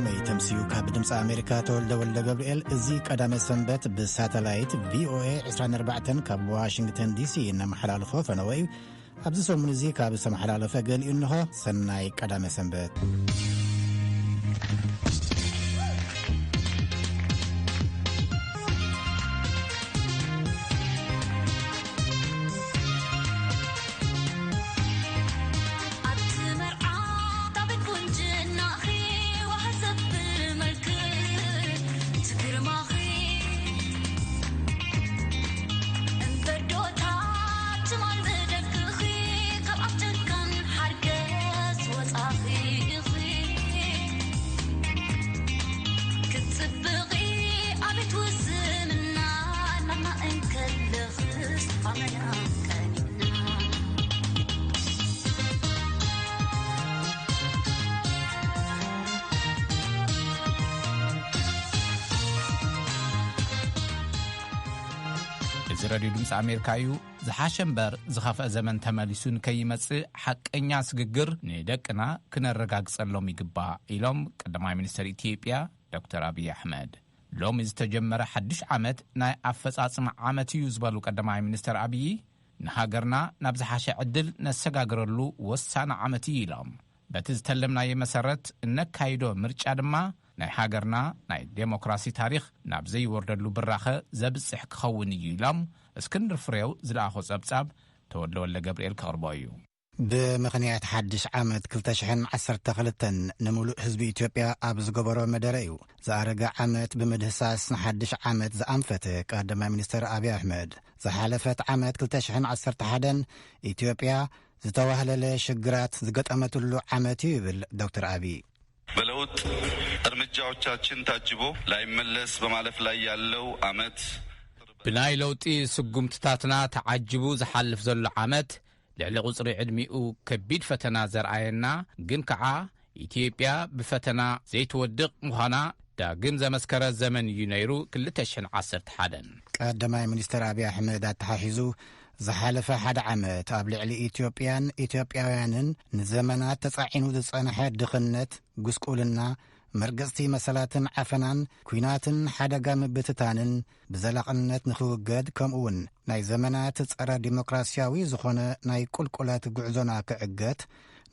لومي تمسيو كاب دمس أمريكا تولد قبريل إزي قدام السنبت بساتلايت VOA 24 كاب واشنطن دي سي إنما حلالفو فنوي أبزسو منزي كاب سم حلالفو قال إنه سناي قدام السنبت راديو دمس أمريكايو زحاشنبر زخافة زمن تماليسون كيمص حقኛ سغغر ندقنا كنرغاغص لهم يغبا إلهم قدماي منستر إثيوبيا دكتور أبي أحمد لهم استجمر حدش عمت ناي أفصاصم عمت يزبالو قدماي منستر أبي نهاجرنا نبزحاش عدل نسغاغرلو وسان عمتي لهم بتزتلمنا يمسرت نكايدو مرچا دما ناي هاجرنا ناي ديمقراسي تاريخ نابزي وردلو براخه زبصح كخون يلام اسكندر فريو زلاخو صبصاب تولو ولا جبريل كاربايو بمخنيات حدش عامد كلتشحن 12 نملو حزب إثيوبيا أبز جبرو مدريو زارجع عامد بمدهساس حدش عامد زأنفته قدم منستر أبي أحمد زحلفت عامد كلتشحن 11 إثيوبيا زتوهل لشجرات زقطمت له عامتي بالدكتور أبي በለውጥ እርምጃዎቻችን ታጅቦ ላይመለስ በማለፍ ላይ ያለው አመት ብናይ ለውጢ ስጉምትታትና ተዓጅቡ ዝሐልፍ ዘሎ አመት ልዕሊ ቁጽሪ ዕድሚኡ ከቢድ ፈተና ዘርአየና ግን ከዓ ኢትዮጵያ በፈተና ዘይትወድቅ ምዃና ዳግም ዘመስከረ ዘመን እዩ ነይሩ 2011 ቀዳማይ ሚኒስትር አብይ አሕመድ አተሓሒዙ زحالف حد عمت أبلع لإثيوبيان إثيوبيانن نزمنات تصعينو تصنحة دخنت قسقولنا مرقزتي مسالاتن عفنان كويناتن حدقام بتتانن بزلقنت نخوقد كمون ناي زمنات تصرى ديمقراسياوي زخونة ناي كل قعزونا كعقات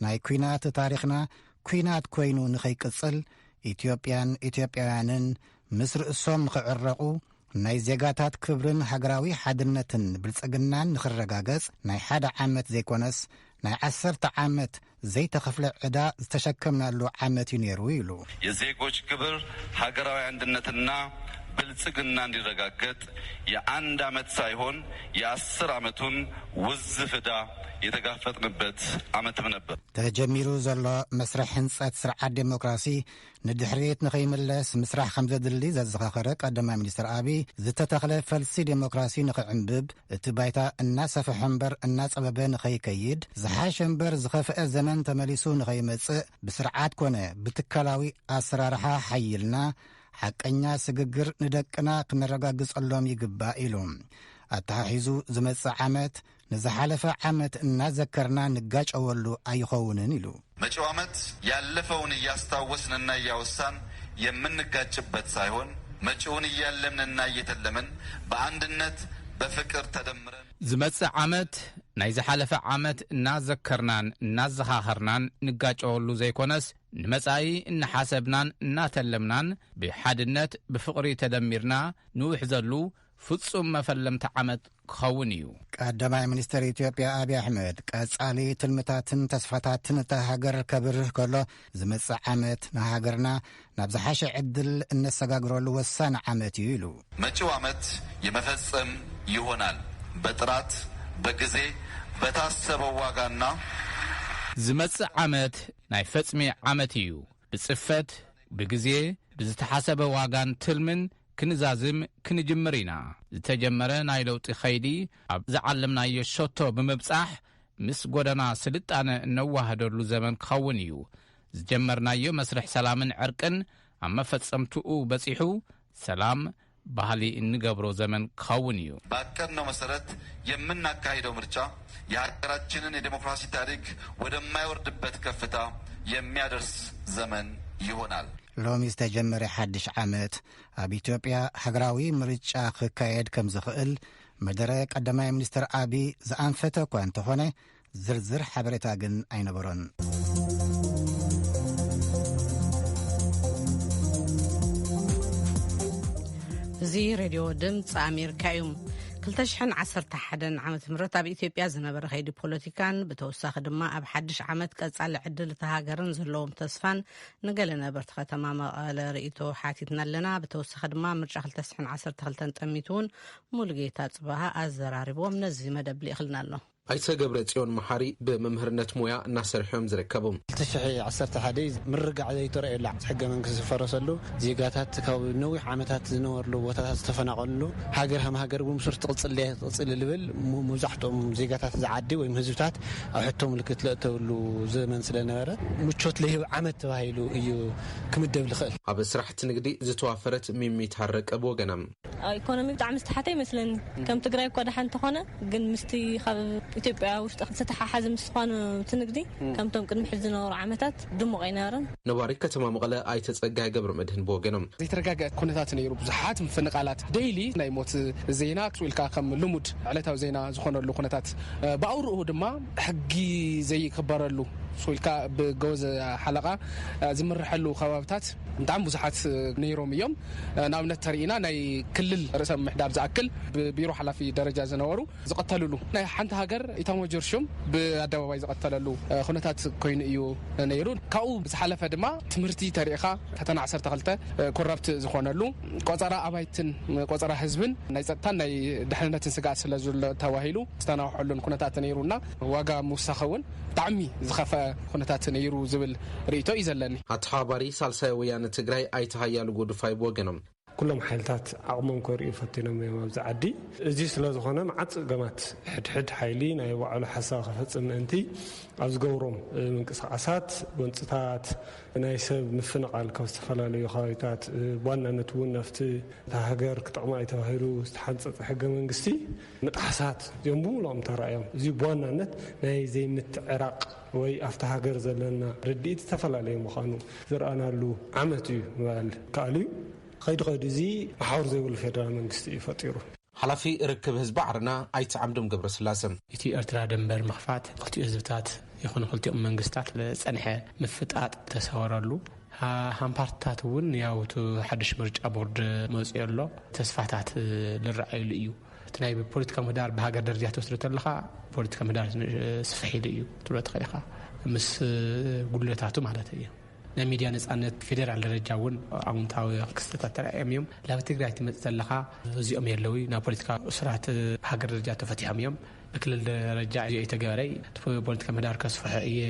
ناي كوينات تاريخنا كوينات كوينو نخيك الصل إثيوبيانن مصر الصوم نخعرقو ناي زيغاتات كبرن حقراوي حدنتن بالصقنان نخرغاغص ناي حدا عامت زيكونس ناي 10 عامت زي تخفل عدا تشكمنا له عامت ينيرو يلو የዜጎች ክብር ሀገራዊ አንድነትና ብልጽግና እንዲረጋገጥ የአንድ አመት ሳይሆን የ10 አመቱን ውዝፍዳ የተጋፈጥንበት አመትም ነበር ተጀሚሩ ዘሎ መስርሕ ህንጸት ስርዓት ዲሞክራሲ ንድሕሪት ንኸይምለስ ምስራሕ ከም ዘድሊ ዘዘኻኸረ ቀዳማይ ሚኒስትር አብይ ዝተተኽለ ፈልሲ ዲሞክራሲ ንኽዕንብብ እቲ ባይታ እናሰፍሐ እምበር እናጸበበ ንኸይከይድ ዝሓሸ እምበር ዝኸፍአ ዘመን ተመሊሱ ንኸይመጽእ ብስርዓት ኮነ ብትካላዊ ኣሰራርሓ ሓይልና حقኛ ስግግር ንደቅና ክንረጋግጸሎም ይግባእ ኢሎም ኣተሓሒዙ ዝመጽእ ዓመት ንዝሓለፈ ዓመት እናዘከርና ንጋጨወሉ ኣይኸውንን ኢሉ መጪው ዓመት ያለፈውን እያስታወስንና እያወሳን የምንጋጭበት ሳይሆን መጪውን እያለምንና እየተለመን በአንድነት በፍቅር ተደምረን ዝመጽእ ዓመት ናይ ዝሓለፈ ዓመት እናዘከርናን እናዘኻኸርናን ንጋጨወሉ ዘይኮነስ ንመጻኢ እንሓሰብናን እናተለምናን ብሓድነት ብፍቕሪ ተደሚርና ንውሕ ዘሉ ፍጹም መፈለምቲ ዓመት ክኸውን እዩ ቀዳማይ ሚኒስትር ኢትዮጵያ አብይ አሕመድ ቀጻሊ ትልምታትን ተስፋታትን ተሃገር ከብርህ ከሎ ዝመጽእ ዓመት ንሃገርና ናብ ዝሓሸ ዕድል እነሰጋግረሉ ወሳኒ ዓመት እዩ ኢሉ መጪው ዓመት የመፈጸም ይሆናል በጥራት በጊዜ በታሰበው ዋጋና ዝመጽእ ዓመት ናይ ፈጽሚ ዓመት እዩ ብጽፈት ብጊዜ ብዝተሓሰበ ዋጋን ትልምን ክንዛዝም ክንጅምር ኢና ዝተጀመረ ናይ ለውጢ ኸይዲ ኣብ ዝዓለምናዮ ሸቶ ብምብጻሕ ምስ ጎደና ስልጣነ እነዋህደሉ ዘመን ክኸውን እዩ ዝጀመርናዮ መስርሕ ሰላምን ዕርቅን ኣብ መፈጸምትኡ በጺሑ ሰላም ባህሊ እንገብሮ ዘመን ክኸውን እዩ ባቀድነው መሰረት የምናካሂደው ምርጫ የሀገራችንን የዲሞክራሲ ታሪክ ወደማይወርድበት ከፍታ የሚያደርስ ዘመን ይሆናል ሎሚ ዝተጀመረ ሓድሽ ዓመት ኣብ ኢትዮጵያ ሃገራዊ ምርጫ ክካየድ ከም ዝኽእል መደረ ቀዳማይ ሚኒስትር አብይ ዝኣንፈተ እኳ እንተኾነ ዝርዝር ሓበሬታ ግን ኣይነበሮን። እዚ ሬድዮ ድምፂ ኣሜሪካ እዩ። 2011 ዓመት ምረት ኣብ ኢትዮጵያ ዝነበረ ከይዲ ፖለቲካን ብተወሳኺ ድማ ኣብ ሓድሽ ዓመት ቀጻሊ ዕድል ተሃገርን ዘለዎም ተስፋን ንገለ ነበርቲ ከተማ መቐለ ርእይቶ ሓቲትና ኣለና። ብተወሳኺ ድማ ምርጫ 2012 ጠሚቱን ሙሉጌታ ጽባሃ ኣዘራሪቦም ነዚ መደብ ሊእኽልና ኣሎ። ኣይተ ገብረ ጽዮን መሓሪ በመምህርነት ሞያ እናሰርሖም ዝርከቡ 2011 ምርጋዕ ዘይተረኣየላ ሕገ መንግስቲ ዝፈረሰሉ ዜጋታት ካብ ነዊሕ ዓመታት ዝነበርሉ ቦታታት ዝተፈናቀሉ ሃገር ሃም ሃገር ብምስር ትቕጽል ልብል መብዛሕትኦም ዜጋታት ዝዓዲ ወይ ህዝብታት ኣብ ሕቶ ምልክት ለእተውሉ ዘመን ስለነበረ ምቾት ለይህብ ዓመት ተባሂሉ እዩ ክምደብ ልኽእል። ኣብ ስራሕቲ ንግዲ ዝተዋፈረት ሚሚት ሃረቀብ ወገናም ኢኮኖሚ ብጣዕሚ ዝተሓተ ይመስለኒ ከም ትግራይ እኳ ደሓን ተኾነ ግን ምስቲ ካብ ኢትዮጵያ ውሽጥ ዝተሓሓዘ ምስኾነ ትንግዲ ከምቶም ቅድሚ ሕዚ ዝነበሩ ዓመታት ድሙቕ ኣይነበረን። ነባሪ ከተማ መቐለ ኣይተጸጋይ ገብረ መድህን ብወገኖም ዘይተረጋገአ ኩነታት ነይሩ። ብዙሓት ምፍንቃላት ዴይሊ ናይ ሞት ዜና ክስኢልካ ከም ልሙድ ዕለታዊ ዜና ዝኾነሉ ኩነታት ብኣውርኡ ድማ ሕጊ ዘይክበረሉ ስኢልካ ብገወዝ ሓለቓ ዝምርሐሉ ከባቢታት ብጣዕሚ ብዙሓት ነይሮም እዮም። ንኣብነት ተሪኢና ናይ ክልል ርእሰ ምሕዳር ዝኣክል ብቢሮ ሓላፊ ደረጃ ዝነበሩ ዝቐተልሉ ናይ ሓንቲ ሃገር ኢታሞጆርሹም ብኣደባባይ ዝቐተለሉ ኩነታት ኮይኑ እዩ ነይሩ። ካብኡ ዝሓለፈ ድማ ትምህርቲ ተሪኢኻ ፈተና 12 ኮረብቲ ዝኾነሉ ቆፀራ ኣባይትን ቆፀራ ህዝብን ናይ ፀጥታን ናይ ድሕንነትን ስጋት ስለዘሎ ተባሂሉ ዝተናውሐሉን ኩነታት ነይሩና ዋጋ ምውሳኸውን ብጣዕሚ ዝኸፈአ ኩነታት ነይሩ ዝብል ርእይቶ እዩ ዘለኒ። ኣተሓባሪ ሳልሳይ ወያነ ትግራይ ኣይተሃያሉ ጎድፋይ ብወገኖም ኩሎም ሓይልታት ዓቕሞም ከርእዩ ፈቲኖም እዮም ኣብዚ ዓዲ። እዚ ስለ ዝኾነ መዓት ገማት ሕድሕድ ሓይሊ ናይ ባዕሉ ሓሳብ ክፈፅም ምእንቲ ኣብ ዝገብሮም ምንቅስቃሳት ወንፅታት ናይ ሰብ ምፍንቓል ካብ ዝተፈላለዩ ከባቢታት ብዋናነት እውን ናብቲ ሃገር ክጠቕማ እዩ ተባሂሉ ዝተሓንፀፀ ሕገ መንግስቲ ምጥሓሳት እዚኦም ብምልኦም ተረኣዮም። እዚ ብዋናነት ናይ ዘይምትዕራቕ ወይ ኣብቲ ሃገር ዘለና ርድኢት ዝተፈላለዩ ምዃኑ ዝረኣናሉ ዓመት እዩ ምባል ከኣል እዩ። ከይዲ እዚ ማሕበር ዘይብሉ ፌደራል መንግስቲ ይፈጢሩ። ሓላፊ ርክብ ህዝቢ ዓርና ኣይተ ዓምዶም ገብረስላሰም እቲ ኤርትራ ደንበር መኽፋት ክልቲኡ ህዝብታት ይኹኑ ክልቲኦም መንግስታት ለጸንሐ ምፍጣጥ ተሰወረሉ ሃምፓርትታት እውን ያውቱ ሓድሽ ምርጫ ቦርድ መጽዮ ኣሎ ተስፋታት ዝረኣዩሉ እዩ። እቲ ናይ ፖለቲካ ምህዳር ብሃገር ደረጃ ተወስዶ ተለኻ ፖለቲካ ምህዳር ስፍሒሉ እዩ ትብሎ ትኽእልኻ ምስ ጉድለታቱ ማለት እዩ። ናይ ሚድያ ነጻነት ፌደራል ደረጃ እውን ኣውንታዊ ክስተታት ተራእዮም እዮም። ላብ ትግራይ ትመጽእ ዘለኻ እዚኦም የለዊ ናብ ፖለቲካ እስራት ብሃገር ደረጃ ተፈቲሖም እዮም። ብክልል ደረጃ የተገበረይ ፖለቲካ ምህዳር ከስፍሐ እየ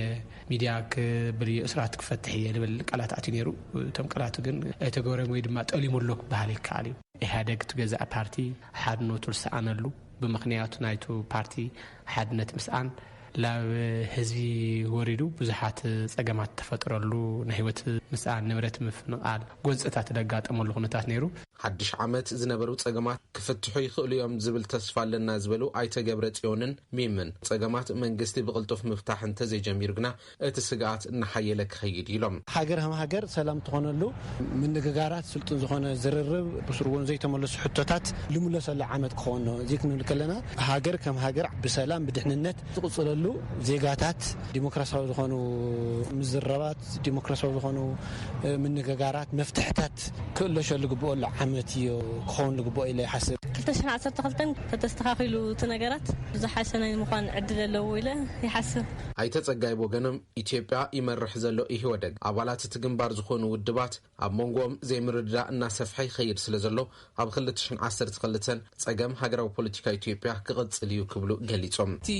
ሚድያ ክብል እስራት ክፈትሕ እየ ልብል ቃላት ኣትዩ ነይሩ። እቶም ቃላት ግን የተገበረም ወይ ድማ ጠሊሙሎ ክበሃል ይከኣል እዩ። ኢህአዴግ ትገዛእ ፓርቲ ሓድነቱ ዝሰኣነሉ ብምኽንያቱ ናይቱ ፓርቲ ሓድነት ምስኣን ላብ ህዝቢ ወሪዱ ብዙሓት ጸገማት ተፈጥረሉ ናይ ህይወት ምስኣን ንብረት ምፍንቓል ጎንፅታት ደጋጠመሉ ኩነታት ነይሩ። ሓድሽ ዓመት ዝነበሩ ጸገማት ክፍትሑ ይኽእሉ እዮም ዝብል ተስፋ ኣለና ዝበሉ ኣይተ ገብረ ጽዮንን ሚምን ጸገማት መንግስቲ ብቕልጡፍ ምፍታሕ እንተዘይጀሚሩ ግና እቲ ስጋኣት እናሓየለ ክኸይድ ኢሎም ሃገር ሃም ሃገር ሰላም ትኾነሉ ምንግጋራት ስልጡን ዝኾነ ዝርርብ ብስርውን ዘይተመለሱ ሕቶታት ልሙለሰሉ ዓመት ክኾን ነው። እዚ ክንብል ከለና ሃገር ከም ሃገር ብሰላም ብድሕንነት ዝቕጽለሉ ዜጋታት ዲሞክራሲያዊ ዝኾኑ ምዝረባት ዲሞክራሲያዊ ዝኾኑ ምንግጋራት መፍትሕታት ክእለሸሉ ግብኦሉ ዓመት እዩ ክኸውን ልግብኦ ኢለ ይሓስብ። 2012 ከተስተኻኺሉ እቲ ነገራት ዝሓሰነ ምዃን ዕድል ኣለዎ ኢለ ይሓስብ። ኣይተጸጋይ ወገኖም ኢትዮጵያ ይመርሕ ዘሎ ኢህወደግ ኣባላት እቲ ግንባር ዝኾኑ ውድባት ኣብ መንጎኦም ዘይምርድዳእ እናሰፍሐ ይኸይድ ስለ ዘሎ ኣብ 2012 ጸገም ሃገራዊ ፖለቲካ ኢትዮጵያ ክቕጽል እዩ ክብሉ ገሊጾም እቲ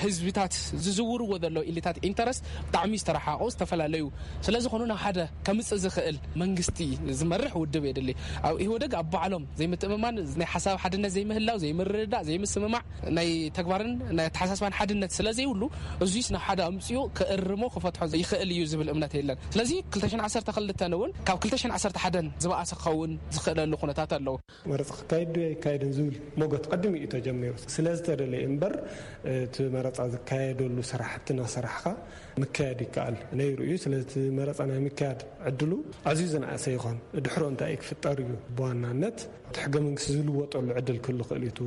ህዝብታት ዝዝውርዎ ዘሎ ኢሊታት ኢንተረስት ብጣዕሚ ዝተረሓቑ ዝተፈላለዩ ስለ ዝኾኑ ናብ ሓደ ከምጽእ ዝኽእል መንግስቲ ዝመርሕ ውድብ የድሊ ኣብ ኢህወደግ ኣብ ባዕሎም ዘይምትእምማን ናይ ሓሳብ ሓድነት ዘይምህላው ዘይምርድዳእ ዘይምስምማዕ ናይ ተግባርን ናይ ተሓሳስባን ሓድነት ስለዘይብሉ እዙይስ ናብ ሓደ ኣምፅኡ ክእርሞ ክፈትሖ ይኽእል እዩ ዝብል እምነት የለን። ስለዚ 2012 እውን ካብ 2011 ዝበኣሰ ክኸውን ዝኽእለሉ ኩነታት ኣለዎ። መረፃ ክካየድ ኣይካየድን ዝብል ሞገት ቀድሚ እዩ ተጀሚሩ ስለዝተደለየ እምበር እቲ መረፃ ዝካየደሉ ስራሕትና ስራሕካ مكاد يكال نيرؤي سلت مرصنا مكاد عدلو عزيزنا عسيخون دحرو انت ايك فطريو بوانانت تحقمن سزلوطو العدل كل خليتو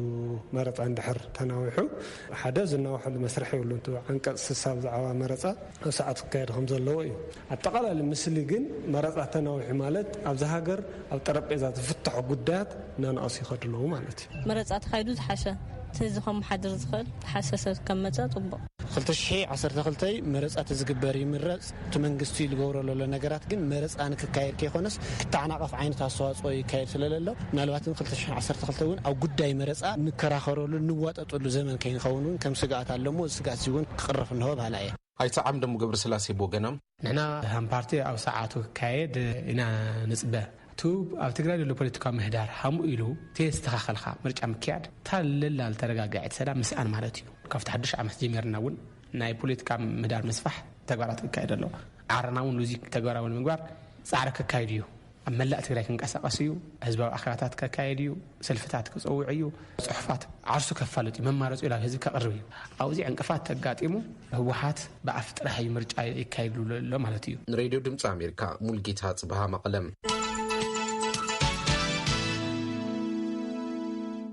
مرص عند حر تناوحو حدا زنا واحد مسرح يقول انت عنقص حساب زعوا مرصا ساعات كايد هم زلو اي اتقال المسلي جن مرص تناوح مالت ابز هاجر او طربيزه تفتحوا قدات نانقص يخدلو مالتي مرص تخايدو حاشا تزخم حدر زخل حساسات كمصا طبق 2012 مرصات ዝግበር ይምረጽ ተመንግስቱ ይልገውረሎ ለነገራት ግን መረጽ አንክ ካይር ከሆነስ ተዓናቀፍ አይነት አስተዋጽኦ ይካይር ስለሌለ ምናልባት 2012 ውን አው ጉዳይ መረጻ ንከራኸረሉ ንዋጠጥሉ ዘመን ከይንኸውን ከም ስጋት አለሞ ስጋት ሲሆን ቅርፍ ነው ባላየ አይታ ዓምደሙ ገብረ ስላሴ ቦገናም ንሕና ሃም ፓርቲ አው ሰዓቱ ካይድ ኢና ንጽበ توب أو تقرأ له بوليتيكا مهدار هم إلو تيستخخل خا مرجع مكياد تالل الترجع سلام مسأل مالتيو كفت حدش عمس جميرنا ون ناي بوليتيكا مهدار مسفح تقرأت كايد له عرنا ون لوزيك تقرأ ون مقبر سعرك كايديو أما لا تقرأ كنقص قصيو أسباب أخراتات كايديو سلفتات كصوعيو صحفات عرسو كفالتي مما رزق إلى هذيك قربي أو زي عنقفات تقاتيمو هو حات بعفت رح يمرجع كايدلو له مالتيو راديو دمص أمريكا مولجيتات بها مقلم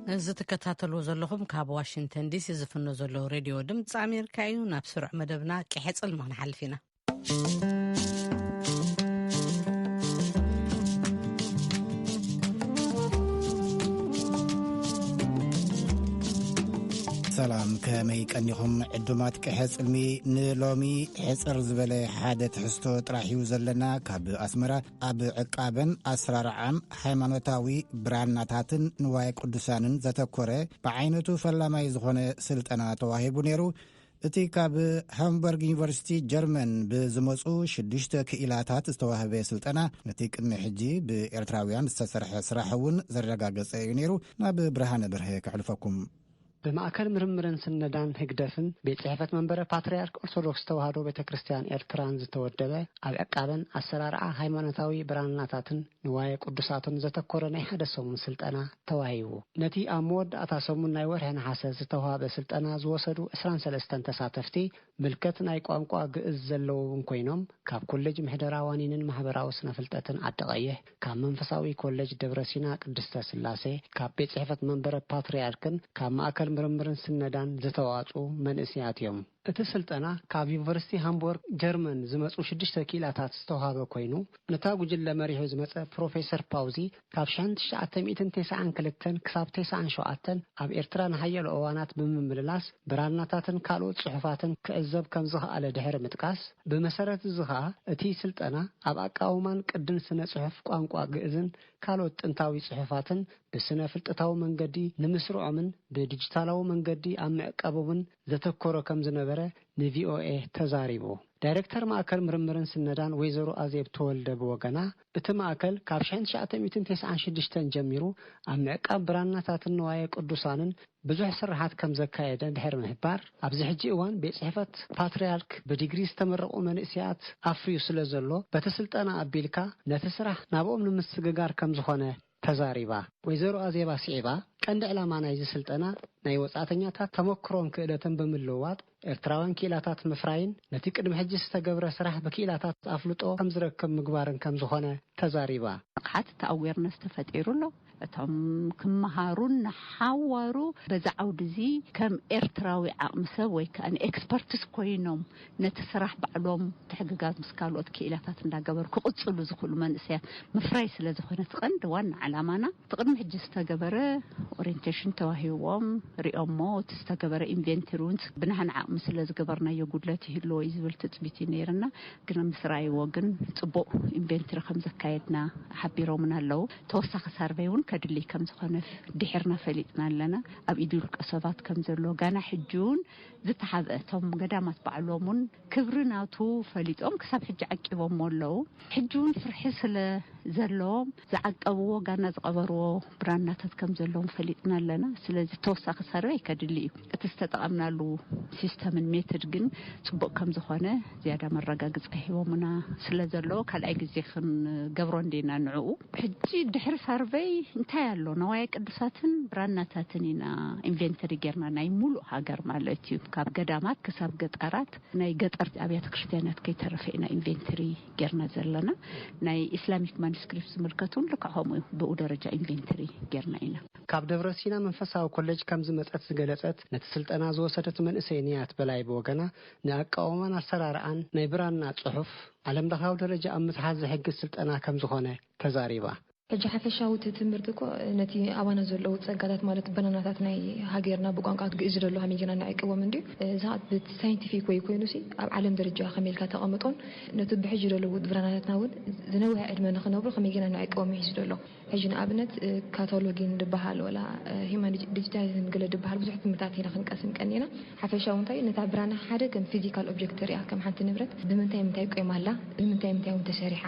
إذا تكتاتلو زلهم كاب واشنطن دي سي زفنو زلو راديو دمص أمريكا يوناب سرع مدبنا كحصل مهن حلفينا سلام كمي كنيهم عدومات كحصلمي نلومي حصر زبله حاده حستو طراحيو زلنا كاب اسمرا اب عقابن اسرار عام هيمانوتاوي براناتاتن نواي قدسانن زتكوره بعينتو فلاماي زخونه سلطنا تواهبو نيرو እቲ ካብ ሃምበርግ ዩኒቨርሲቲ ጀርመን ብዝመጹ 6 ክኢላታት ዝተዋህበ ስልጠና ነቲ ቅድሚ ሕጂ ብኤርትራውያን ዝተሰርሐ ስራሕ እውን ዘረጋገጸ እዩ ነይሩ ናብ ብርሃነ በርሀ ክሕልፈኩም በማዕከል ምርምርን ስነዳን ህግደፍን ቤጽሕፈት መንበረ ፓትርያርክ ኦርቶዶክስ ተዋህዶ ቤተክርስቲያን ኤርትራን ዝተወደበ ኣብ ዕቃበን አሰራርዓ ሃይማኖታዊ ብራናታትን ንዋየ ቅዱሳትን ዘተኮረ ናይ ሓደ ሰሙን ስልጠና ተዋሂቡ ነቲ ኣብ መወዳእታ ሰሙን ናይ ወርሒ ነሐሰ ዝተዋህበ ስልጠና ዝወሰዱ 23 ተሳተፍቲ ምልከት ናይ ቋንቋ ግዕዝ ዘለዎም ኮይኖም ካብ ኮሌጅ ምሕደራዋኒንን ማህበራዊ ስነፍልጠትን አደቀየ ካብ መንፈሳዊ ኮሌጅ ደብረሲና ቅድስተ ስላሴ ካብ ቤጽሕፈት መንበረ ፓትርያርክን ካብ ማዕከል ምርምርን ስነዳን ዝተዋጹ መንእስያት እዮም እቲ ስልጠና ካብ ዩኒቨርሲቲ ሃምቡርግ ጀርመን ዝመጹ 6 ኪላታት ዝተዋህበ ኮይኑ ነታ ጉጅለ መሪሑ ዝመጸ ፕሮፌሰር ፓውዚ ካብ 1992 ክሳብ 97 ኣብ ኤርትራ ንሓየሉ እዋናት ብምምልላስ ብራናታትን ካልኦት ጽሑፋትን ክዕዘብ ከም ዝኽኣለ ድሕሪ ምጥቃስ ብመሰረት ዝኻ እቲ ስልጠና ኣብ ኣቃውማን ቅድን ስነ ጽሑፍ ቋንቋ ግዕዝን ካልኦት ጥንታዊ ጽሑፋትን ብስነ ፍልጠታዊ መንገዲ ንምስርዖምን ብዲጂታላዊ መንገዲ ኣብ ምዕቃቦምን ዘተኮረ ከም ዝነበረ ንቪኦኤ ተዛሪቡ ዳይሬክተር ማዕከል ምርምርን ስነዳን ወይዘሮ አዜብ ተወልደ በወገና እቲ ማዕከል ካብ 1996 ጀሚሩ ኣብ ምዕቃብ ብራናታትን ንዋየ ቅዱሳንን ብዙሕ ስራሓት ከም ዘካየደ ድሕሪ ምሕባር ኣብዚ ሕጂ እዋን ቤጽሕፈት ፓትርያርክ ብዲግሪ ዝተመረቁ መንእስያት ኣፍርዩ ስለዘሎ በቲ ስልጠና ኣቢልካ ነቲ ስራሕ ናብኦም ንምስግጋር ከም ዝኾነ ተዛሪባ ወይዘሮ አዜባ ሲዒባ ቀንዲ ዕላማ ናይዚ ስልጠና ናይ ወጻተኛታት ተመክሮን ክእለትን ብምልውዋጥ ኤርትራውያን ኪላታት ምፍራይን ነቲ ቅድሚ ሕጂ ዝተገብረ ስራሕ በኪላታት ኣፍልጦ ከም ዝረክብ ምግባርን ከም ዝኾነ ተዛሪባ ንቕሓት ተኣዌርነስ ተፈጢሩሎ እቶም ክመሃሩን ሓዋሩ በዛዓውድ እዚ ከም ኤርትራዊ ዓቕሚ ሰብ ወይ ከኣን ኤክስፐርትስ ኮይኖም ነቲ ስራሕ ባዕሎም ትሕግጋት ምስ ካልኦት ኪላታት እንዳገበሩ ክቕፅሉ ዝኽእሉ መንእሰያት ምፍራይ ስለ ዝኾነ ትቐንዲ ዋና ዓላማና ትቅድሚ ሕጂ ዝተገበረ ኦሪንቴሽን ተዋሂቦም ሪኦሞ ዝተገበረ ኢንቨንተሪውን ብናህን ዓቕሚ ስለ ዝገበርናዮ ጉድለት ይህልዎ ዝብል ትፅቢት ነይርና ግን ምስራይዎ ግን ጽቡቕ ኢንቨንተሪ ከም ዘካየድና ሓቢሮምና ኣለው ተወሳኺ ሰርቬይውን ከድሊ ከም ዝኾነ ድሕርና ፈሊጥና ኣለና ኣብ ኢዱል ቀሰባት ከም ዘሎ ጋና ሕጂውን ዝተሓበቶም ገዳማት ባዕሎምን ክብሪ ናቱ ፈሊጦም ክሳብ ሕጂ ዓቂቦም ኣለው ሕጂውን ፍርሒ ስለ ዘለዎም ዝዓቀብዎ ጋና ዝቀበርዎ ብራናታት ከም ዘለዎም ፈሊጥና ኣለና ስለዚ ተወሳኺ ሰርቬይ ከድሊ እዩ እቲ ዝተጠቐምናሉ ሲስተምን ሜቶድ ግን ጽቡቕ ከም ዝኾነ ዝያዳ መረጋግጽ ሂቦምና ስለ ዘለዎ ካልኣይ ግዜ ክንገብሮ እንዴና ንዕኡ ሕጂ ድሕሪ ሰርቬይ እንታይ ኣሎ ነዋይ ቅዱሳትን ብራናታትን ኢና ኢንቨንተሪ ጌርና ናይ ሙሉእ ሃገር ማለት እዩ ካብ ገዳማት ክሳብ ገጠራት ናይ ገጠር ኣብያተ ክርስቲያናት ከይተረፈና ኢንቨንተሪ ጌርና ዘለና ናይ ኢስላሚክ ማኑስክሪፕት ዝምልከቱን ልክዖም እዩ ብኡ ደረጃ ኢንቨንተሪ ጌርና ኢና ካብ ደብረ ሲና መንፈሳዊ ኮሌጅ ከም ዝመፀት ዝገለጸት ነቲ ስልጠና ዝወሰደት መንእሰይ ንያት በላይ ብወገና ንኣቃውማን ኣሰራርዓን ናይ ብራና ጽሑፍ ዓለም ለኻዊ ደረጃ ኣብ ምትሓዝ ዝሕግዝ ስልጠና ከም ዝኾነ ተዛሪባ ሕጂ ሓፈሻዊ ትምህርቲ እኮ ነቲ ኣባና ዘለዎ ጸጋታት ማለት በናናታት ናይ ሃገርና ብቋንቋ ግእዝ ዘሎ ሃሚገና ናይቀወም እንዲ ዛት ብሳይንቲፊክ ወይ ኮይኑሲ ኣብ ዓለም ደረጃ ከመልካ ተቐምጦን ነቲ ብሕጂ ዘሎ ብራናታትና እውን ዝነውሕ ዕድመ ንኽነብሩ ከመልካ ናይቀወም ይሕዝ ዘሎ ሕጂ ንኣብነት ካታሎጊን ድበሃል ወላ ሂማን ዲጂታልን ገለ ድበሃል ብዙሕ ትምህርታት ኢና ክንቀስም ቀኒና ሓፈሻዊ እንታይ ነታ ብራና ሓደ ከም ፊዚካል ኦብጀክት ሪኣ ከም ሓንቲ ንብረት ብምንታይ ቆይማላ ብምንታይ ተሰሪሓ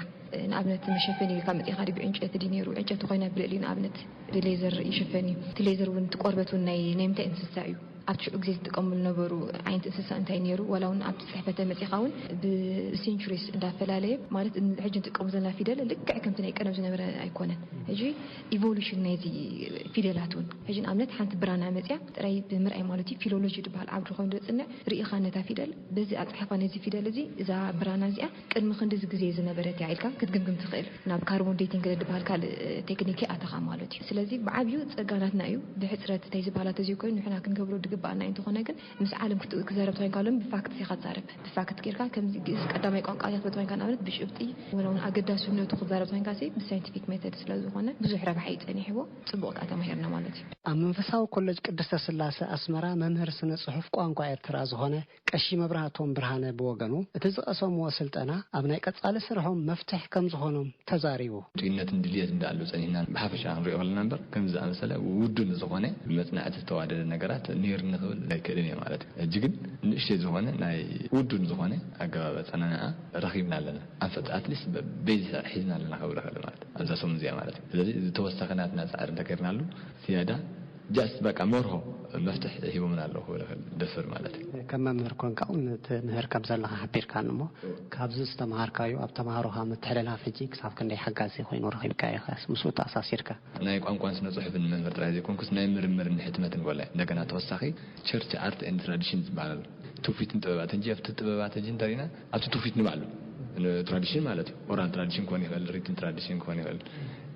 ንኣብነት መሸፈኒ ካብ መጥኻ ዲ ብዕንጨይቲ ዲነሩ ዕንጨይቲ ኮይና ብልዕሊ ንኣብነት ብሌዘር ይሽፈኒ ትሌዘር እውን ትቆርበቱን ናይ ምንታይ እንስሳ እዩ ኣብ ሽዑ ግዜ ዝጥቀሙሉ ነበሩ ዓይነት እንስሳ እንታይ ነይሩ ወላውን ኣብ ጽሕፈተ መጽኻውን ብሴንቹሪስ እንዳፈላለየ ማለት ሕጂ እንጥቀሙ ዘለና ፊደል ልክዕ ከምቲ ናይ ቀደም ዝነበረ ኣይኮነን ሕጂ ኢቮሉሽን ናይዚ ፊደላቱን ሕጂ ንኣብነት ሓንቲ ብራና መጽያ ጥራይ ብምርኣይ ማለት እዩ ፊሎሎጂ ድበሃል ዓብዲ ኮይኑ ድፅንዕ ርኢኻ ነታ ፊደል በዚ ኣጽሓፋ ነዚ ፊደል እዚ እዛ ብራና እዚኣ ቅድሚ ክንዲዚ ግዜ ዝነበረት ኢልካ ክትግምግም ትኽእል ናብ ካርቦን ዴቲንግ ድበሃል ካልእ ቴክኒክ ኣተኻ ማለት እዩ ስለዚ ብዓብዩ ጸጋናትና እዩ ብሕፅረት እንታይ ዝበሃላት እዚ ኮይኑ ንሕና ክንገብሮ ባና እንትኾነ ግን ምስ ዓለም ክዛረብ ተወይንካሎም ብፋክት ሲኻዛረብ ብፋክት ጌርካ ከምዚ ግእዝ ቀዳማይ ቋንቋታት በተወይንካ ንኣብነት ብሽብጢ ወላውን ኣገዳስነቱ ክዛረብ ተወይንካ ብሳይንቲፊክ ሜቶድ ስለዝኾነ ብዙሕ ረብሓ ይጸኒሕዎ ጽቡቕ ቃ ተማሂርና ማለት እዩ ኣብ መንፈሳዊ ኮሌጅ ቅድስተ ስላሴ ኣስመራ መምህር ስነ ጽሑፍ ቋንቋ ኤርትራ ዝኾነ ቀሺ መብራህቶም ብርሃነ ብወገኑ እቲ ዝቐሰምዎ ስልጠና ኣብ ናይ ቀጻሊ ስርሖም መፍትሕ ከም ዝኾኖም ተዛሪቡ ጥይነትን ድልየት እንዳሉ ጸኒሕና ብሓፈሻ ንሪኦ ኣለና እምበር ከምዚ ዝኣመሰለ ውዱን ዝኾነ መጽናዕቲ ዝተዋደደ ነገራት ኒር ንኽብል ኣይክእልን እየ ማለት እዩ ሕጂ ግን ንእሽተይ ዝኾነ ናይ ውዱን ዝኾነ ኣገባብ ኣጸናንዓ ረኺብና ኣለና ኣንፈት ኣትሊስት ቤዝ ሒዝና ኣለና ክብል ኽእል ማለት ኣብዛ ሰሙን እዚኣ ማለት እዩ ስለዚ ዝተወሳኺ ናትና ፃዕሪ እንተገይርናሉ ዝያዳ ጃስት በቃ መርሆ መፍትሕ ሂቦምና ኣለዉ ክብል ኽእል ደፍር ማለት እዩ ከም መምህር ኮንካ እውን ትምህር ካብ ዘለኻ ሓቢርካ እሞ ካብዚ ዝተምሃርካዮ ኣብ ተምሃሮኻ ምትሕልላፍ ሕጂ ክሳብ ክንደይ ሓጋዚ ኮይኑ ረኺብካ ኢኻ ምስኡ ተኣሳሲርካ ናይ ቋንቋን ስነ ጽሑፍን መምህር ጥራይ ዘይኮንኩስ ናይ ምርምርን ሕትመትን ጎላ እንደገና ተወሳኺ ቸርች ኣርት ኤንድ ትራዲሽን ዝበሃል ትውፊትን ጥበባትን እንጂ ኣብቲ ጥበባት እንጂ እንተሪና ኣብቲ ትውፊት ንባዕሉ ትራዲሽን ማለት እዩ ኦራል ትራዲሽን ክኾን ይኽእል ሪትን ትራዲሽን ክኾን ይኽእል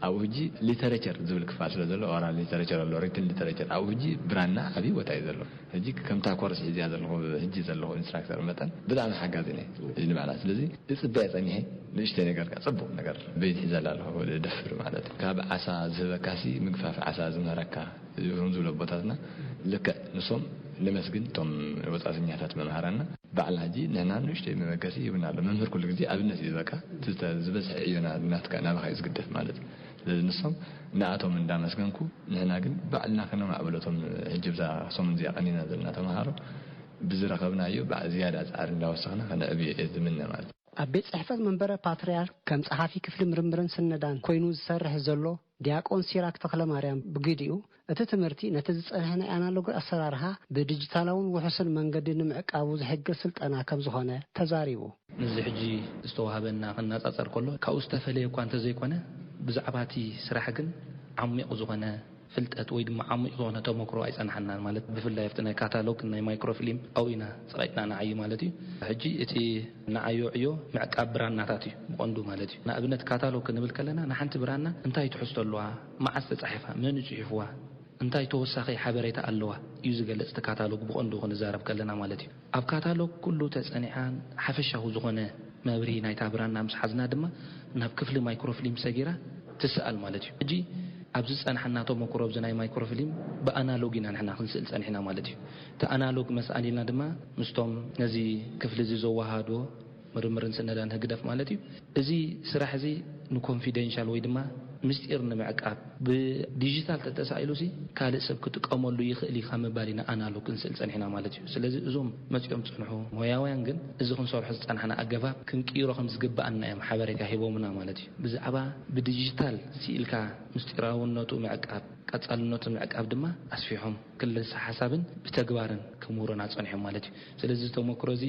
ኣብኡ ሕጂ ሊተሬቸር ዝብል ክፋል ስለ ዘሎ ኦራል ሊተሬቸር ኣሎ ሪትን ሊተሬቸር ኣብኡ ሕጂ ብራና ዓብዪ ቦታ እዩ ዘሎ ሕጂ ከምታ ኮርስ ሕዚያ ዘለኹ ሕጂ ዘለኹ ኢንስትራክተር መጠን ብጣዕሚ ሓጋዚ ነ ንባዕላ ስለዚ እፅበያ ፀኒሐ ንእሽተይ ነገር ፅቡቕ ነገር ቤት ሒዘላ ኣለኹ ደፍር ማለት እዩ ካብ ዓሳ ዝህበካሲ ምግፋፍ ዓሳ ዝምህረካ ዮም ዝብሎ ቦታትና ልክዕ ንሶም ንመስግን እቶም ወፃተኛታት መምሃራና ባዕልና ሕጂ ንሕና ንእሽተይ መመገሲ ይብና ኣሎ መምህር ኩሉ ግዜ ኣብነት እዩ በቃ ዝበዝሐ እዮና ናትካ ናባኻ እዩ ዝግደፍ ማለት እዩ ስለዚ ንሶም ንኣቶም እንዳመስገንኩ ንሕና ግን ባዕልና ከነማዕብለቶም ሕጂ ብዛ ሰሙን እዚኣ ቀኒና ዘለና ተምሃሮ ብዝረኸብናዮ ዝያዳ ፃዕሪ እንዳወሰኽና ከነዕብዮ እየ ዝምነ ማለት እዩ ኣብ ቤት ጽሕፈት መንበረ ፓትርያርክ ከም ጸሓፊ ክፍሊ ምርምርን ስነዳን ኮይኑ ዝሰርሕ ዘሎ ዲያቆን ሲራክ ተክለማርያም ብግዲኡ እቲ ትምህርቲ ነቲ ዝጸንሐ ናይ ኣናሎግ ኣሰራርሓ ብዲጂታላውን ውሕስን መንገዲ ንምዕቃቡ ዝሕግዝ ስልጠና ከም ዝኾነ ተዛሪቡ እዚ ሕጂ ዝተዋሃበና ክናጻጸር ከሎ ካብኡ ዝተፈለየ እኳ እንተዘይኮነ ብዛዕባ እቲ ስራሕ ግን ዓሚቕ ዝኾነ ፍልጠት ወይ ድማ ዓሚቕ ዝኾነ ተመክሮ ኣይጸንሐናን ማለት ብፍላይ ኣብቲ ናይ ካታሎግ ናይ ማይክሮፊልም ኣውኢና ፀቂጥና ንዓይ ማለት እዩ ሕጂ እቲ ንዓዮ ዕዮ ምዕቃብ ብራናታት እዩ ብቐንዱ ማለት እዩ ንኣብነት ካታሎግ ክንብል ከለና ንሓንቲ ብራና እንታይ ትሕዝቶ ኣለዋ መዓዝ ተጻሒፋ መን ጽሒፍዋ እንታይ ተወሳኺ ሓበሬታ ኣለዋ እዩ ዝገልጽ እቲ ካታሎግ ብቐንዱ ክንዛረብ ከለና ማለት እዩ ኣብ ካታሎግ ኩሉ ተጸኒዓን ሓፈሻዊ ዝኾነ መብርሂ ናይታ ብራና ምስ ሓዝና ድማ ናብ ክፍሊ ማይክሮፊልም ሰጊራ ትስኣል ማለት እዩ ሕጂ ኣብዚ ጸንሐና ተመክሮ ኣብዚ ናይ ማይክሮፊልም ብኣናሎግ ኢና ንሕና ክንስእል ጸኒሕና ማለት እዩ እቲ ኣናሎግ መስኣሊልና ድማ ምስቶም ነዚ ክፍሊ እዚ ዘወሃድዎ ምርምርን ስነዳን ህግደፍ ማለት እዩ እዚ ስራሕ እዚ ንኮንፊደንሻል ወይ ድማ ምስጢር ንምዕቃብ ብዲጂታል ተተሳኢሉሲ ካልእ ሰብ ክትቀመሉ ይኽእል ከመባሊና ኣናሎግ ክንስእል ፀኒሕና ማለት እዩ ስለዚ እዞም መፅኦም ፅንሑ ሞያውያን ግን እዚ ክንሰርሖ ዝፀናሕና ኣገባብ ክንቅይሮ ከም ዝግባአና እዮም ሓበሬታ ሂቦምና ማለት እዩ ብዛዕባ ብዲጂታል ሲኢልካ ምስጢራውነቱ ምዕቃብ ቀጻልነቱ ምዕቃብ ድማ ኣስፊሖም ክልስ ሓሳብን ብተግባርን ክምሁሮና ፀኒሖም ማለት እዩ ስለዚ ተሞክሮ እዚ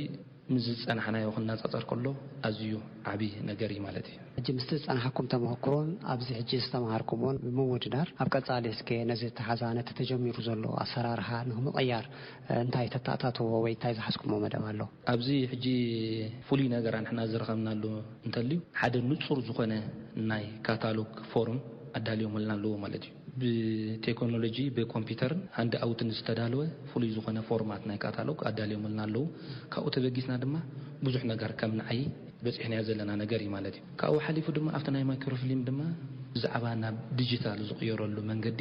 ምዝ ፀናሕናዮ ክናፃፀር ከሎ ኣዝዩ ዓብይ ነገር እዩ ማለት እዩ ሕጂ ምስቲ ፀናሕኩም ተመክሮን ኣብዚ ሕጂ ዝተምሃርኩሞን ብምውድዳር ኣብ ቀጻሊ እስከ ነዚ ተሓዛነት ተጀሚሩ ዘሎ ኣሰራርሓ ንምቕያር እንታይ ተታታትዎ ወይ እንታይ ዝሓስኩሞ መደብ ኣሎ ኣብዚ ሕጂ ፍሉይ ነገር ንሕና ዝረኸብናሉ እንተልዩ ሓደ ንጹር ዝኾነ ናይ ካታሎግ ፎርም ኣዳልዮምልና ኣለዎ ማለት እዩ ብቴክኖሎጂ ብኮምፒውተር አንድ አውትን ዝተዳለወ ፍሉይ ዝኾነ ፎርማት ናይ ካታሎግ ኣዳልዮምልና ኣለዉ ካብኡ ተበጊስና ድማ ብዙሕ ነገር ከም ንዓይ በፂሕና ዘለና ነገር እዩ ማለት እዩ ካብኡ ሓሊፉ ድማ ኣብቲ ናይ ማይክሮፊልም ድማ ብዛዕባ ናብ ዲጂታል ዝቕየረሉ መንገዲ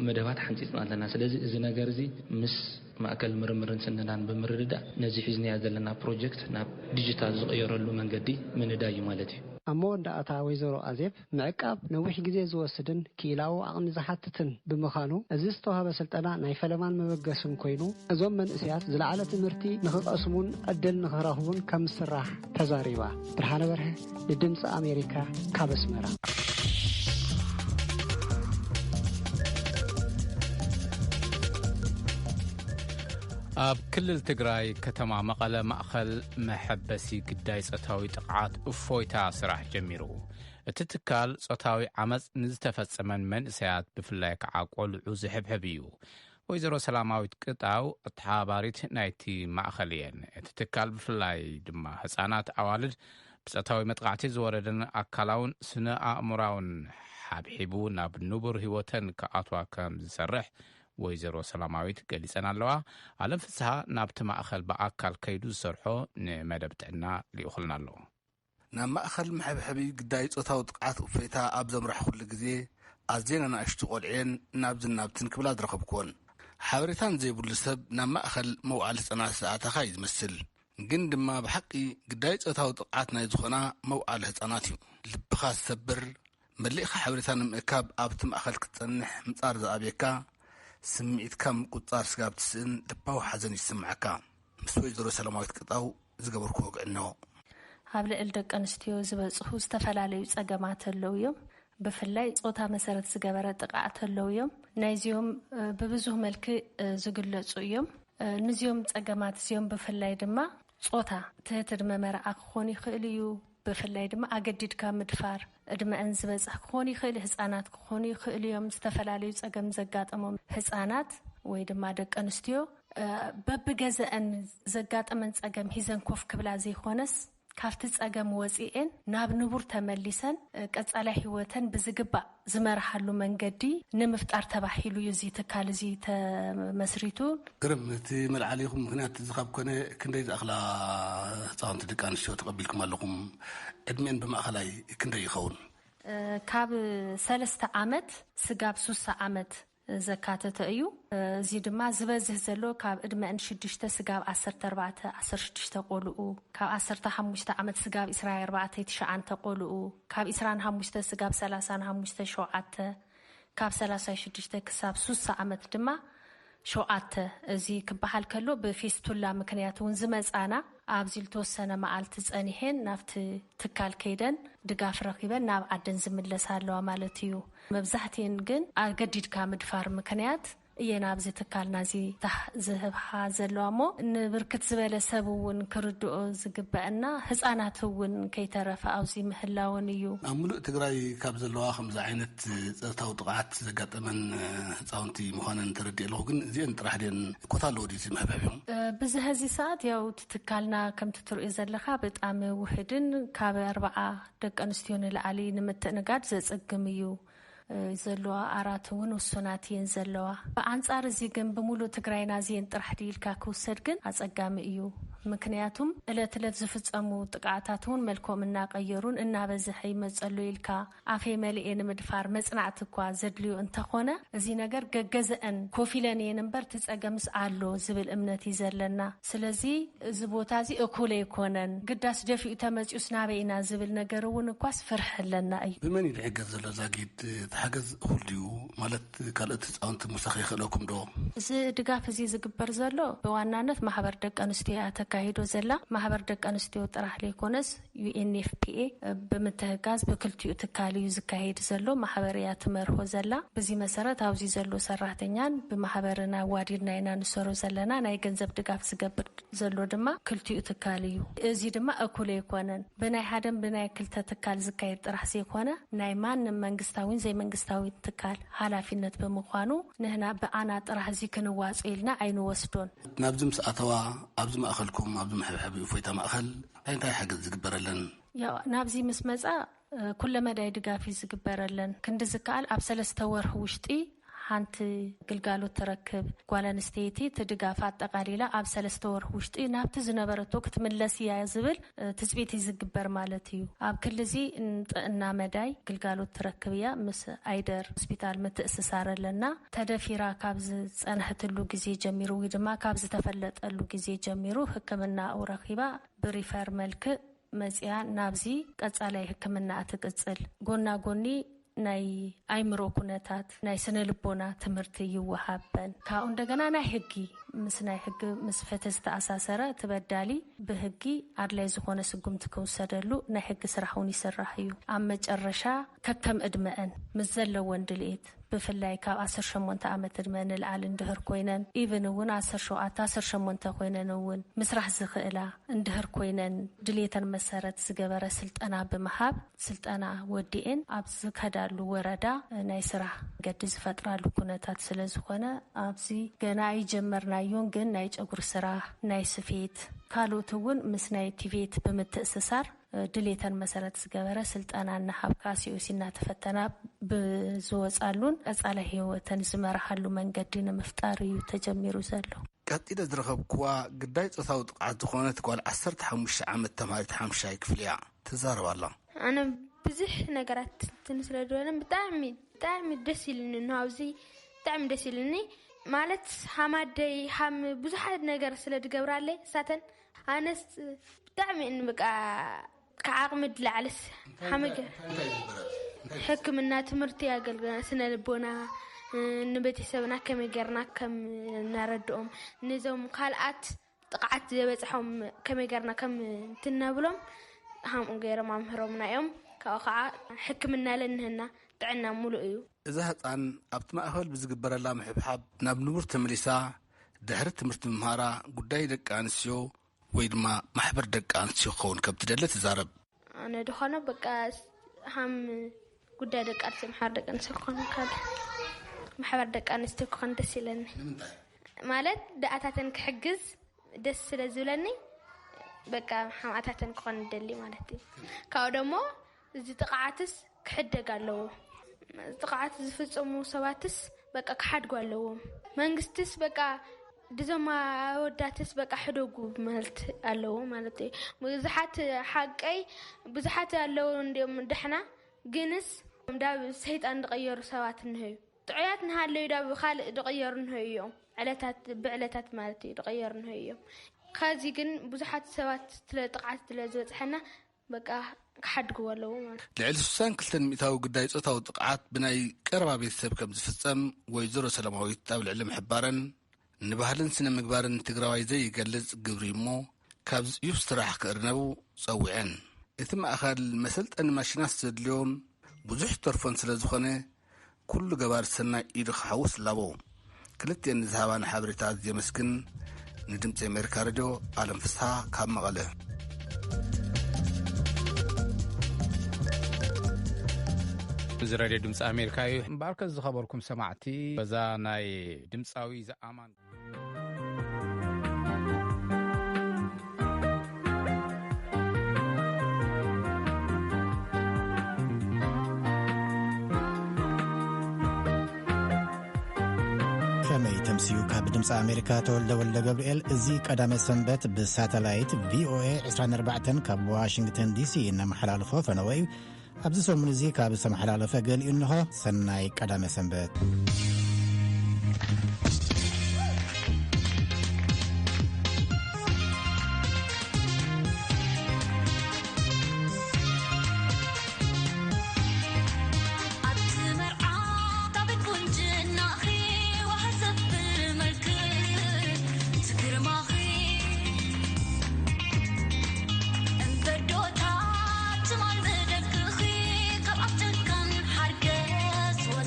መደባት ሓንፂፅና ኣለና ስለዚ እዚ ነገር እዚ ምስ ማእከል ምርምርን ስነዳን ብምርድዳእ ነዚ ሒዝናያ ዘለና ፕሮጀክት ናብ ዲጂታል ዝቕየረሉ መንገዲ ምንዳይ እዩ ማለት እዩ ኣሞ እንዳእታ ወይዘሮ ኣዜብ ምዕቃብ ነዊሕ ግዜ ዝወስድን ክኢላዊ ኣቕሚ ዝሓትትን ብምዃኑ እዚ ዝተዋህበ ስልጠና ናይ ፈለማን መበገስን ኮይኑ እዞም መንእስያት ዝለዓለ ትምህርቲ ንኽቐስሙን ዕድል ንኽረኽቡን ከም ዝስራሕ ተዛሪባ ብርሃነ በርሀ ንድምፂ ኣሜሪካ ካብ ኣስመራ ኣብ ክልል ትግራይ ከተማ መቐለ ማእኸል መሐበሲ ግዳይ ጾታዊ ጥቕዓት እፎይታ ስራሕ ጀሚሩ እቲ ትካል ጾታዊ ዓመፅ ንዝተፈጸመን መንእሰያት ብፍላይ ከዓ ቆልዑ ዝሕብሕብ እዩ ወይዘሮ ሰላማዊት ቅጣው እተሓባሪት ናይቲ ማእኸል እየን እቲ ትካል ብፍላይ ድማ ህፃናት ኣዋልድ ብጾታዊ መጥቃዕቲ ዝወረደን ኣካላውን ስነ ኣእምራውን ሓብሒቡ ናብ ንቡር ህይወተን ከኣትዋ ከም ዝሰርሕ ወይዘሮ ሰላማዊት ገሊጸን ኣለዋ ዓለም ፍስሓ ናብቲ ማእኸል ብኣካል ከይዱ ዝሰርሖ ንመደብ ጥዕና ሊኡኽልና ኣሎ ናብ ማእኸል መሕብሕቢ ግዳይ ጾታዊ ጥቕዓት እፎይታ ኣብ ዘምርሕኩሉ ግዜ ኣዝየን ኣናእሽቱ ቆልዕን ናብዝናብትን ክብላ ዝረኸብክዎን ሓበሬታን ዘይብሉ ሰብ ናብ ማእኸል መውዓል ህፃናት ዝኣተኻ እዩ ዝመስል ግን ድማ ብሓቂ ግዳይ ጾታዊ ጥቕዓት ናይ ዝኾና መውዓል ህፃናት እዩ ልብኻ ዝሰብር መሊእኻ ሓበሬታ ንምእካብ ኣብቲ ማእኸል ክትጸንሕ ምጻር ዝኣብየካ ስምዒት ከም ቁጻር ስጋብ ትስእን ልባዊ ሓዘን ይስምዓካ ምስ ወይዘሮ ሰላማዊት ቅጣው ዝገበርኩ ወግዕኖ ኣብ ልዕል ደቂ ኣንስትዮ ዝበፅሑ ዝተፈላለዩ ፀገማት ኣለው እዮም ብፍላይ ጾታ መሰረት ዝገበረ ጥቃዓት ኣለው እዮም ናይዚኦም ብብዙሕ መልክዕ ዝግለጹ እዮም ንዚኦም ፀገማት እዚኦም ብፍላይ ድማ ጾታ ትሕት ዕድመ መርዓ ክኾን ይኽእል እዩ ብፍላይ ድማ ኣገዲድካ ምድፋር ዕድመአን ዝበፅሕ ክኾን ይኽእል ህፃናት ክኾኑ ይኽእል እዮም ዝተፈላለዩ ፀገም ዘጋጠሞም ህፃናት ወይ ድማ ደቂ ኣንስትዮ በብገዝአን ዘጋጠመን ፀገም ሂዘን ኮፍ ክብላ ዘይኮነስ ካብቲ ፀገም ወፂአን ናብ ንቡር ተመሊሰን ቀጻላይ ህይወተን ብዝግባእ ዝመርሓሉ መንገዲ ንምፍጣር ተባሂሉ እዩ እዚ ትካል እዚ ተመስሪቱ ግርም እቲ መልዓሊኹም ምክንያት ዝኻብ ኮነ ክንደይ ዝኣኽላ ህፃውንቲ ደቂ ኣንስትዮ ተቐቢልኩም ኣለኹም ዕድሜን ብማእኸላይ ክንደይ ይኸውን ካብ 3 ዓመት ስጋብ 3 ዓመት ዘካተተ እዩ እዚ ድማ ዝበዝህ ዘሎ ካብ ዕድመን 6 ስጋብ 14 16 ቆልዑ ካብ 15 ዓመት ስጋብ 24 9 ቆልዑ ካብ 25 ስጋብ 35 7 ካብ 36 ክሳብ 3 ዓመት ድማ 7 እዚ ክበሃል ከሎ ብፌስቱላ ምክንያት እውን ዝመጻና ኣብዚ ዝተወሰነ መዓልቲ ፀኒሐን ናብቲ ትካል ከይደን ድጋፍ ረኺበን ናብ ዓደን ዝምለሳ ኣለዋ ማለት እዩ መብዛሕትአን ግን ኣገዲድካ ምድፋር ምክንያት እየን ኣብዚ ትካልና እዚ ዝህብሓ ዘለዋ እሞ ንብርክት ዝበለ ሰብ እውን ክርድኦ ዝግበአና ህፃናት እውን ከይተረፈ ኣብዚ ምህላውን እዩ ኣብ ሙሉእ ትግራይ ካብ ዘለዋ ከምዚ ዓይነት ፆታዊ ጥቕዓት ዘጋጠመን ህፃውንቲ ምዃነን ተረዲእ ኣለኹ ግን እዚአን ጥራሕ ድን ኮታ ኣለዎ ድዩ ዝምሕብሕብ እዮም ብዚ ሕዚ ሰዓት ያው ትካልና ከምቲ ትሪኦ ዘለካ ብጣዕሚ ውሕድን ካብ 40 ደቂ ኣንስትዮ ንላዕሊ ንምትእንጋድ ዘፅግም እዩ ዘለዋ ኣራት እውን ውሱናት እየን ዘለዋ ብኣንጻር እዚ ግን ብሙሉእ ትግራይና እዚአን ጥራሕ ድኢልካ ክውሰድ ግን ኣፀጋሚ እዩ ምክንያቱም እለት ዝፍጸሙ ጥቃታቱን መልኮም እናቀየሩን እናበዝሕ ይመጸሉ ኢልካ አፌ መልኤን ምድፋር መጽናዕት እኳ ዘድልዩ እንተኾነ እዚ ነገር ገገዘን ኮፊለን የነበር ትጸገምስ አሎ ዝብል እምነት ይዘለና ስለዚ እዚ ቦታ እዚ እኩለ ይኮነን ግዳስ ደፊኡ ተመጽዩስ ናበይና ዝብል ነገርውን እኳስ ፍርሕለና እዩ ብመን ይሕገዝ ዘሎ ዛጊድ ተሓገዝ ሁልዩ ማለት ካልኦት ጻውንት ሙሳኺ ይኽእለኩም ዶ እዚ ድጋፍ እዚ ዝግበር ዘሎ በዋናነት ማህበር ደቂ ኣንስትዮ ተካሂዶ ዘላ ማህበር ደቂ አንስትዮ ጥራሕ ለይኮነስ UNFPA በመተጋዝ በክልቲኡ ተካልዩ ዝካሄድ ዘሎ ማህበርያ ተመርሆ ዘላ በዚ መሰረት አውዚ ዘሎ ሰራተኛን በማህበርና ዋዲድና ኢና ንሰሮ ዘለና ናይ ገንዘብ ድጋፍ ዝገብር ዘሎ ድማ ክልቲኡ ተካልዩ እዚ ድማ እኩለ ይኮነን በናይ ሓደም በናይ ክልተ ተካል ዝካሄድ ጥራሕ ዘይኮነ ናይ ማንም መንግስታዊን ዘይመንግስታዊ ተካል ሓላፊነት በመዃኑ ንህና በአና ጥራሕ እዚ ክንዋጽኢልና አይንወስዶን ናብዝም ሰዓተዋ አብዝ ማእኸልኩም አብዝ ማሕበረሰብ ፎይታ ማእኸል እንታይ ሓገዝ ዝግበረለን ያው ናብዚ ምስ መጻ ኩለ መዳይ ድጋፍ ዝግበረለን ክንዲ ዝካል ኣብ 3 ወርሕ ውሽጢ ሓንቲ ግልጋሎት ተረክብ ጓላንስቴቲ ተድጋፍ አጠቃሊላ ኣብ 3 ወርሕ ውሽጢ ናብቲ ዝነበረቶ ክትምለስ ያ ዝብል ትጽቢት ዝግበር ማለት እዩ ኣብ ክልዚ እና መዳይ ግልጋሎት ተረክብያ ምስ አይደር ሆስፒታል ምትእስሳረለና ተደፊራ ካብ ዝጸንሕትሉ ግዜ ጀሚሩ ወይ ድማ ካብ ዝተፈለጠሉ ግዜ ጀሚሩ ሕክምና ረኺባ ብሪፈር መልክ መጽያ ናብዚ ቀጻላይ ሕክምና አትቅጽል ጎና ጎኒ ናይ አይምሮ ኩነታት ናይ ስነ ልቦና ትምህርት ይወሃበን ካው እንደገና ናይ ህጊ ምስ ናይ ህጊ ምስ ፈተስ ተአሳሰረ ተበዳሊ በህጊ አድላይ ዝኾነ ስጉምት ከውሰደሉ ናይ ህጊ ስራሑን ይስራሕ እዩ ኣብ መጨረሻ ከከም እድመን ምስ ዘለዎ ወንድልኤት ብፍላይ ካብ 18 ዓመት እድመን ልዓል እንድህር ኮይነን ኢቭን እውን 17 ኮይነን እውን ምስራሕ ዝኽእላ እንድህር ኮይነን ድሌተን መሰረት ዝገበረ ስልጠና በመሃብ ስልጠና ወዲኤን ኣብ ዝከዳሉ ወረዳ ናይ ስራሕ ገዲ ዝፈጥራሉ ኩነታት ስለዝኾነ ኣብዚ ገና ይጀመርናዮን ግን ናይ ጨጉር ስራሕ ናይ ስፌት ካልኦት እውን ምስ ናይ ቲቪት በመተእስሳር ድሌተን መሰረት ዝገበረ ስልጠና ናሃብካሲዮሲና ተፈተና በዝወጻሉን ቀጻለ ህይወተን ዝመራሃሉ መንገዲ ንምፍጣር እዩ ተጀሚሩ ዘሎ ቀጥታ ዝረኸብኩዋ ግዳይ ጾታው ጥቃት ዝኾነት ጓል 15 ዓመት ተማሪት 5 ክፍልያ ተዛረባላ ኣነ ብዙሕ ነገራት ትንስለዶነ ብጣዕሚ ደስ ይልኒ ነው ኣብዚ ብጣዕሚ ደስ ይልኒ ማለት ሓማደይ ሓም ብዙሓት ነገር ስለ ድገብራለይ ሳተን ኣነስ ብጣዕሚ እንበቃ ከዓቅምድ ለዓልስ ሓመገ ሕክምና ትምህርቲ ያገልግልና ስነ ልቦና ንቤተሰብና ከመገርና ከም ናረድኦም ንዞም ካልኣት ጥቃት ዘበጽሖም ከመገርና ከም ትነብሎም ሃም ገይሮም ኣምህሮምና እዮም ካው ከዓ ሕክምና ለንህና ጥዕና ሙሉ እዩ እዛ ህፃን ኣብቲ ማእኸል ብዝግበረላ ምሕብሓብ ናብ ንቡር ተመሊሳ ድሕሪ ትምህርቲ ምምሃራ ጉዳይ ደቂ ኣንስትዮ ወይ ድማ ማሕበር ደቂ ኣንስትዮ ክኸውን ከም ትደሊ ትዛረብ ኣነ ድኾነ በቃ ሃም ጉዳይ ደቂ ኣንስትዮ ማሕበር ደቂ ኣንስትዮ ክኸውን ካል ማሕበር ደቂ ኣንስትዮ ክኸውን ደስ ይለኒ ማለት ደኣታተን ክሕግዝ ደስ ስለዝብለኒ በቃ ሓማታተን ክኾን ደሊ ማለት እዩ ካው ደሞ እዚ ጥቃዓትስ ክሕደግ ኣለዎ ጥቃዓት ዝፍጸሙ ሰባትስ በቃ ክሓድጉ ኣለዎም መንግስትስ በቃ ድዘማ ወዳትስ በቃ ሕደጉ ማለት ኣለዎ ማለት እዩ ብዙሓት ሓቀይ ብዙሓት ኣለዎ እንዲም ድሕና ግንስ ዳብ ሰይጣን ድቀየሩ ሰባት እንህዩ ጥዕያት ንሃለዩ ዳብ ካልእ ድቀየሩ እንህዩ እዮም ብዕለታት ማለት እዩ ድቀየሩ እንህዩ እዮም ካዚ ግን ብዙሓት ሰባት ጥቃዓት ስለዝበጽሐና በቃ ክሓድጉ ኣለዎ ማለት ልዕሊ 62 ሚእታዊ ጉዳይ ጾታዊ ጥቃዓት ብናይ ቀረባ ቤተሰብ ከም ዝፍጸም ወይዘሮ ሰላማዊት ኣብ ልዕሊ ምሕባረን ንባህልን ስነ ምግባርን ትግራዋይ ዘይገልጽ ግብሪ እሞ ካብ ዝዩ ስራሕ ክእርነቡ ጸዊዐን እቲ ማእኸል መሰልጠኒ ማሽናት ዘድልዮም ብዙሕ ተርፎን ስለ ዝኾነ ኩሉ ገባር ሰናይ ኢዱ ክሓውስ ኣለዎ ክልቲአን ዝሃባና ሓበሬታት የመስግን ንድምፂ ኣሜሪካ ሬድዮ ዓለም ፍስሓ ካብ መቐለ እዚ ሬድዮ ድምፂ ኣሜሪካ እዩ እምበኣርከ ዝኸበርኩም ሰማዕቲ በዛ ናይ ድምፃዊ ዘኣማን ከመይ ተምስዩ ካብ ድምፂ ኣሜሪካ ተወልደ ወልደ ገብርኤል እዚ ቀዳመ ሰንበት ብሳተላይት ቪኦኤ 24 ካብ ዋሽንግተን ዲሲ እናመሓላልፎ ፈነወ እዩ ኣብዚ ሰሙን እዚ ካብ ዝተመሓላለፈ ገሊኡ እንሆ ሰናይ ቀዳመ ሰንበት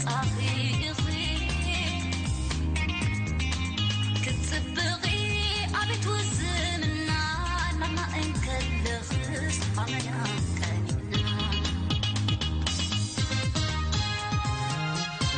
I'm